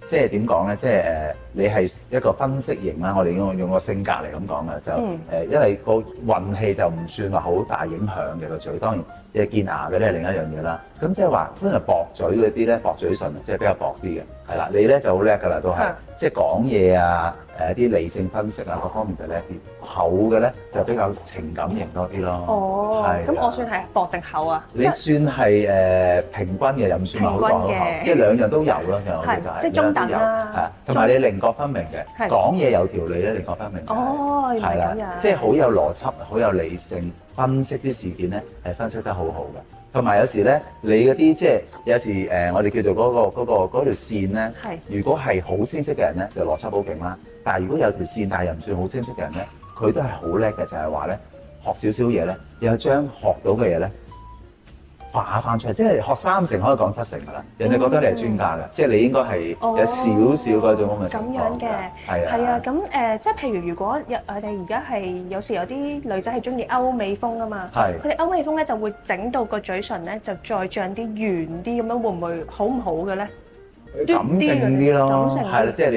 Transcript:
即係點講咧？即係你係一個分析型啦，我哋用個性格嚟咁講嘅，就因為個運氣就唔算話好大影響嘅個嘴，當然即係見牙嘅咧係另一樣嘢啦。咁即係話通常薄嘴嗰啲咧，薄嘴唇即係比較薄啲嘅，係啦。你咧就好叻㗎啦，都係即係講嘢啊，啲理性分析啊各方面就叻啲。厚嘅咧就比較情感型多啲咯。哦，咁我算係薄定厚啊？你算係平均嘅，又唔算話好薄嘅，即係兩樣都有咯。係，即係中等啦。係啊，同埋你棱角分明嘅，講嘢有條理咧，棱角分明。哦，原來咁樣。即係好有邏輯，好有理性，分析啲事件咧係分析得好好嘅。同埋有時咧，你嗰啲即係有時我哋叫做嗰條線咧，如果係好清晰嘅人咧，就邏輯好勁啦。但係如果有條線，但係又唔算好清晰嘅人咧，佢都係好叻嘅，就係話咧學少少嘢咧，又將學到嘅嘢咧化翻出嚟，即係學3成可以講7成㗎啦。人哋覺得你係專家㗎，即係你應該係有少少嗰種咁嘅情況。咁樣嘅，係啊，咁即係譬如我哋而家係有時有啲女仔係中意歐美風啊嘛，佢哋歐美風咧就會整到個嘴唇咧就再脹啲圓啲咁樣，會唔會好唔好嘅咧？感性啲咯，係啦，即係你。